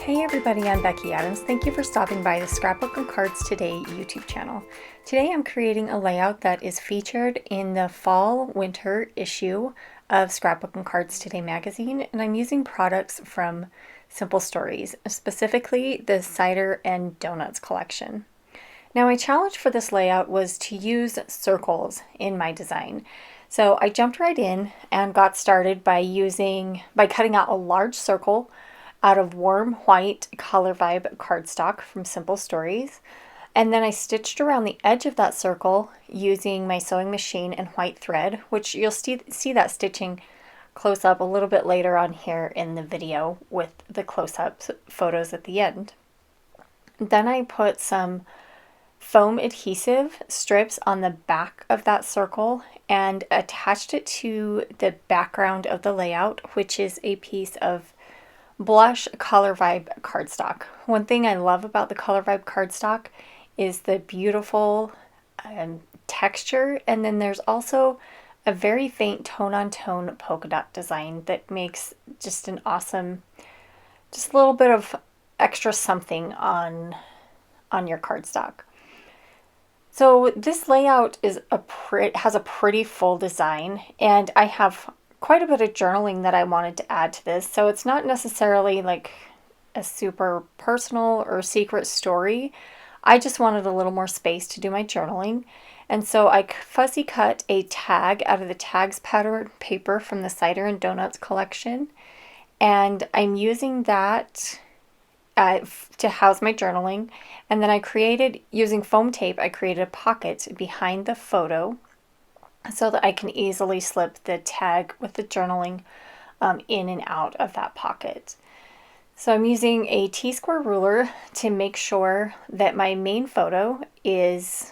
Hey everybody, I'm Becky Adams. Thank you for stopping by the Scrapbook and Cards Today YouTube channel. Today I'm creating a layout that is featured in the fall-winter issue of Scrapbook and Cards Today magazine, and I'm using products from Simple Stories, specifically the Cider and Donuts collection. Now my challenge for this layout was to use circles in my design. So I jumped right in and got started by cutting out a large circle out of warm white Color Vibe cardstock from Simple Stories. And then I stitched around the edge of that circle using my sewing machine and white thread, which you'll see that stitching close up a little bit later on here in the video with the close-up photos at the end. Then I put some foam adhesive strips on the back of that circle and attached it to the background of the layout, which is a piece of blush Color Vibe cardstock. One thing I love about the Color Vibe cardstock is the beautiful texture, and then there's also a very faint tone-on-tone polka dot design that makes just an awesome, just a little bit of extra something on your cardstock. So this layout has a pretty full design, and I have quite a bit of journaling that I wanted to add to this. So it's not necessarily like a super personal or secret story. I just wanted a little more space to do my journaling. And so I fussy cut a tag out of the tags pattern paper from the Cider and Donuts collection. And I'm using that to house my journaling. And then using foam tape, I created a pocket behind the photo so that I can easily slip the tag with the journaling in and out of that pocket. So I'm using a T-square ruler to make sure that my main photo is,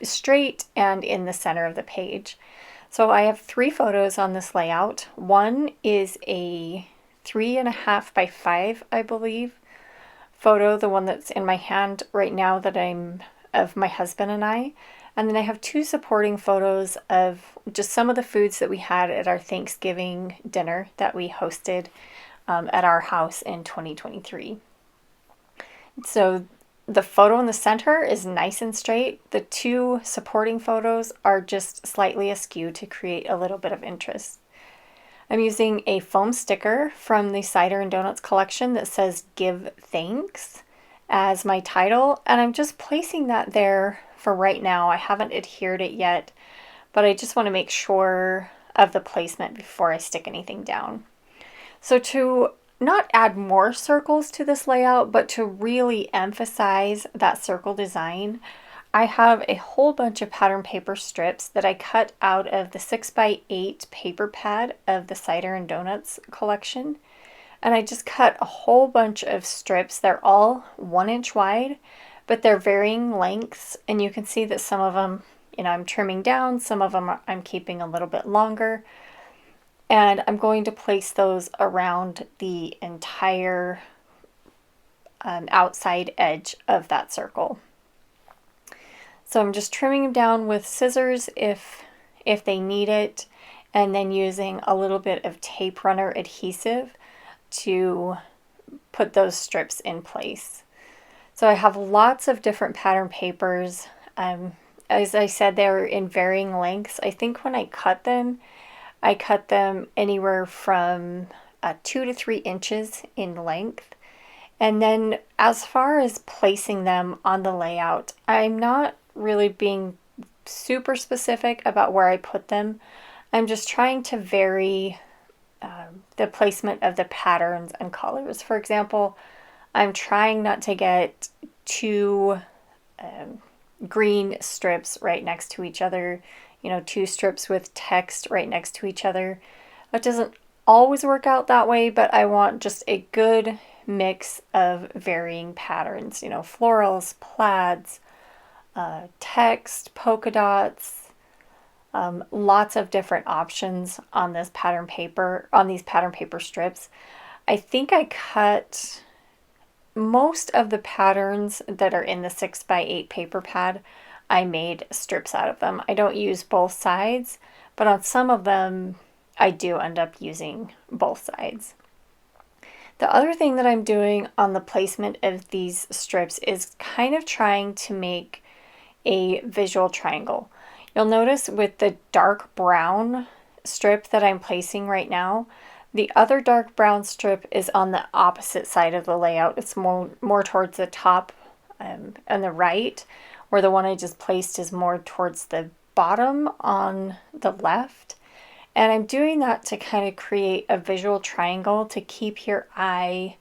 straight and in the center of the page. So I have 3 photos on this layout. One is a 3.5 by 5, I believe, photo, the one that's in my hand right now of my husband and I. And then I have 2 supporting photos of just some of the foods that we had at our Thanksgiving dinner that we hosted at our house in 2023. So the photo in the center is nice and straight. The 2 supporting photos are just slightly askew to create a little bit of interest. I'm using a foam sticker from the Cider and Donuts collection that says "Give Thanks" as my title, and I'm just placing that there for right now. I haven't adhered it yet, but I just want to make sure of the placement before I stick anything down. So to not add more circles to this layout, but to really emphasize that circle design, I have a whole bunch of pattern paper strips that I cut out of the 6x8 paper pad of the Cider and Donuts collection. And I just cut a whole bunch of strips. They're all 1 inch wide, but they're varying lengths. And you can see that some of them, I'm trimming down. Some of them I'm keeping a little bit longer. And I'm going to place those around the entire outside edge of that circle. So I'm just trimming them down with scissors if they need it, and then using a little bit of tape runner adhesive to put those strips in place. So I have lots of different pattern papers. As I said, they're in varying lengths. I think when I cut them anywhere from 2 to 3 inches in length. And then as far as placing them on the layout, I'm not really being super specific about where I put them. I'm just trying to vary the placement of the patterns and colors. For example, I'm trying not to get 2 green strips right next to each other, 2 strips with text right next to each other. That doesn't always work out that way, but I want just a good mix of varying patterns, florals, plaids, text, polka dots, lots of different options on these pattern paper strips. I think I cut most of the patterns that are in the 6x8 paper pad. I made strips out of them. I don't use both sides, but on some of them I do end up using both sides. The other thing that I'm doing on the placement of these strips is kind of trying to make a visual triangle. You'll notice with the dark brown strip that I'm placing right now, the other dark brown strip is on the opposite side of the layout. It's more towards the top and the right, where the one I just placed is more towards the bottom on the left. And I'm doing that to kind of create a visual triangle to keep your eye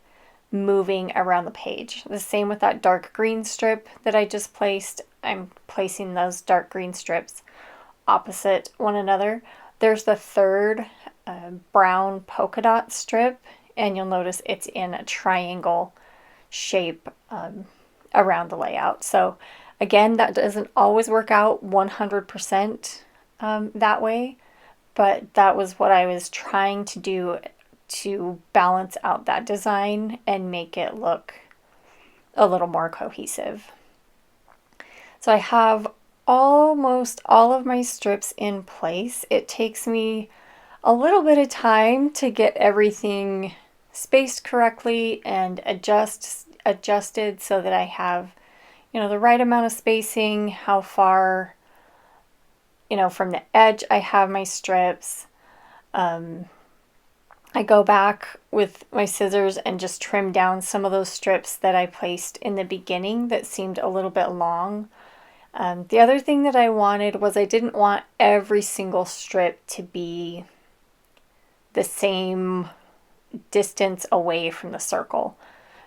moving around the page. The same with that dark green strip that I just placed. I'm placing those dark green strips opposite one another. There's the third brown polka dot strip, and you'll notice it's in a triangle shape around the layout. So again, that doesn't always work out 100% that way, but that was what I was trying to do to balance out that design and make it look a little more cohesive. So I have almost all of my strips in place. It takes me a little bit of time to get everything spaced correctly and adjusted so that I have, the right amount of spacing, how far, from the edge I have my strips. I go back with my scissors and just trim down some of those strips that I placed in the beginning that seemed a little bit long. The other thing that I wanted was I didn't want every single strip to be the same distance away from the circle,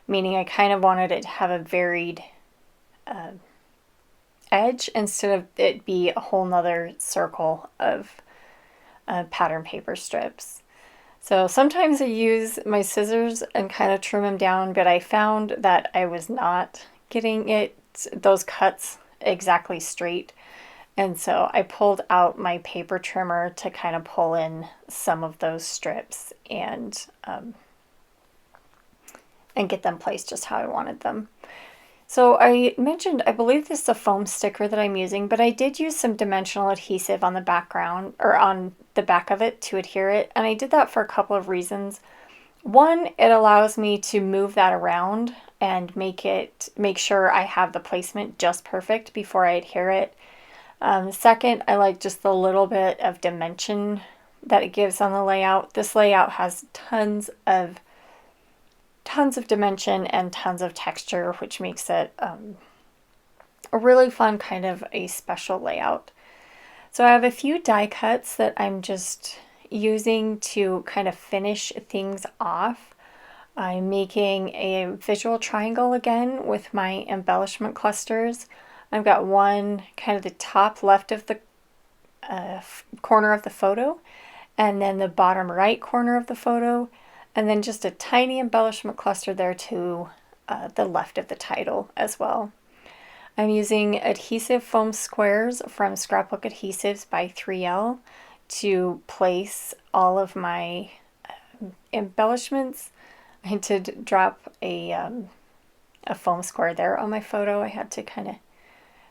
meaning I kind of wanted it to have a varied edge instead of it be a whole nother circle of pattern paper strips. So sometimes I use my scissors and kind of trim them down, but I found that I was not getting those cuts exactly straight. And so I pulled out my paper trimmer to kind of pull in some of those strips and get them placed just how I wanted them. So I mentioned, I believe this is a foam sticker that I'm using, but I did use some dimensional adhesive on the background or on the back of it to adhere it. And I did that for a couple of reasons. One, it allows me to move that around and make sure I have the placement just perfect before I adhere it. Second, I like just the little bit of dimension that it gives on the layout. This layout has tons of dimension and tons of texture, which makes it a really fun kind of a special layout. So I have a few die cuts that I'm just using to kind of finish things off. I'm making a visual triangle again with my embellishment clusters. I've got one kind of the top left of the corner of the photo, and then the bottom right corner of the photo, and then just a tiny embellishment cluster there to the left of the title as well. I'm using adhesive foam squares from Scrapbook Adhesives by 3L to place all of my embellishments. I did drop a foam square there on my photo. I had to kind of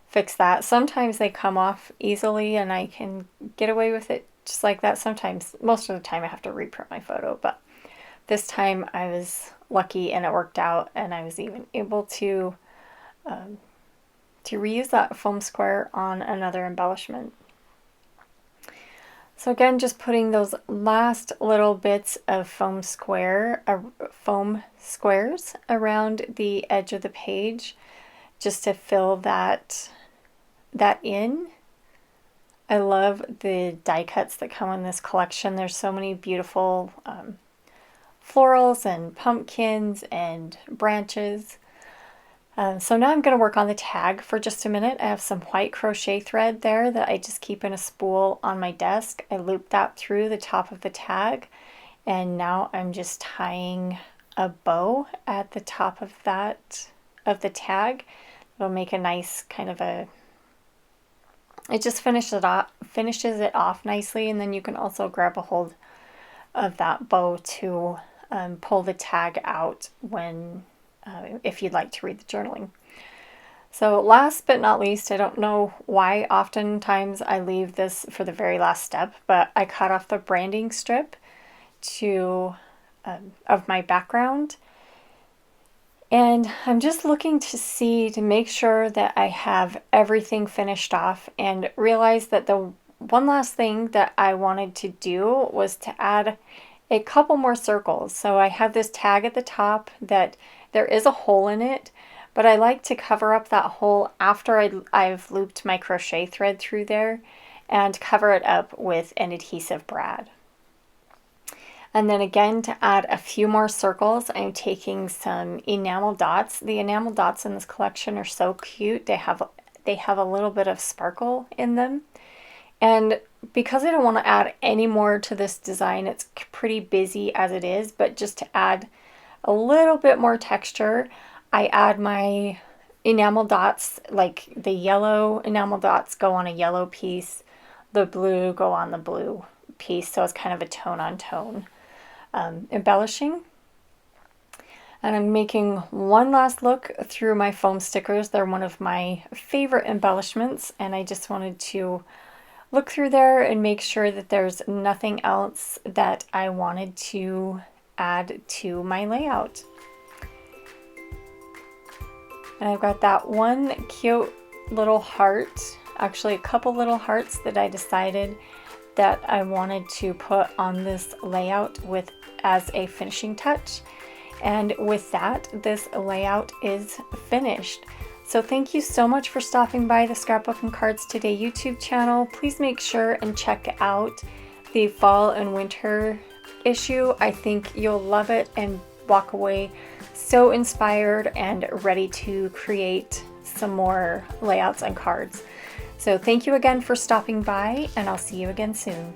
fix that. Sometimes they come off easily and I can get away with it just like that. Sometimes, most of the time I have to reprint my photo, but this time I was lucky and it worked out, and I was even able to reuse that foam square on another embellishment. So again, just putting those last little bits of foam squares around the edge of the page just to fill that in. I love the die cuts that come in this collection. There's so many beautiful florals and pumpkins and branches. So now I'm going to work on the tag for just a minute. I have some white crochet thread there that I just keep in a spool on my desk. I loop that through the top of the tag, and now I'm just tying a bow at the top of the tag. It'll make a nice kind of it just finishes it off nicely, and then you can also grab a hold of that bow to pull the tag out when if you'd like to read the journaling. So last but not least, I don't know why oftentimes I leave this for the very last step, but I cut off the branding strip to of my background. And I'm just looking to make sure that I have everything finished off, and realize that the one last thing that I wanted to do was to add a couple more circles. So I have this tag at the top that there is a hole in it, but I like to cover up that hole after I've looped my crochet thread through there, and cover it up with an adhesive brad. And then again, to add a few more circles, I'm taking some enamel dots. The enamel dots in this collection are so cute. They have a little bit of sparkle in them. And because I don't want to add any more to this design, it's pretty busy as it is, but just to add a little bit more texture, I add my enamel dots, like the yellow enamel dots go on a yellow piece, the blue go on the blue piece, so it's kind of a tone on tone embellishing. And I'm making one last look through my foam stickers. They're one of my favorite embellishments, and I just wanted to look through there and make sure that there's nothing else that I wanted to add to my layout. And I've got that one cute little heart, actually a couple little hearts that I decided that I wanted to put on this layout with as a finishing touch. And with that, this layout is finished. So thank you so much for stopping by the Scrapbook and Cards Today YouTube channel. Please make sure and check out the fall and winter issue. I think you'll love it and walk away so inspired and ready to create some more layouts and cards. So thank you again for stopping by, and I'll see you again soon.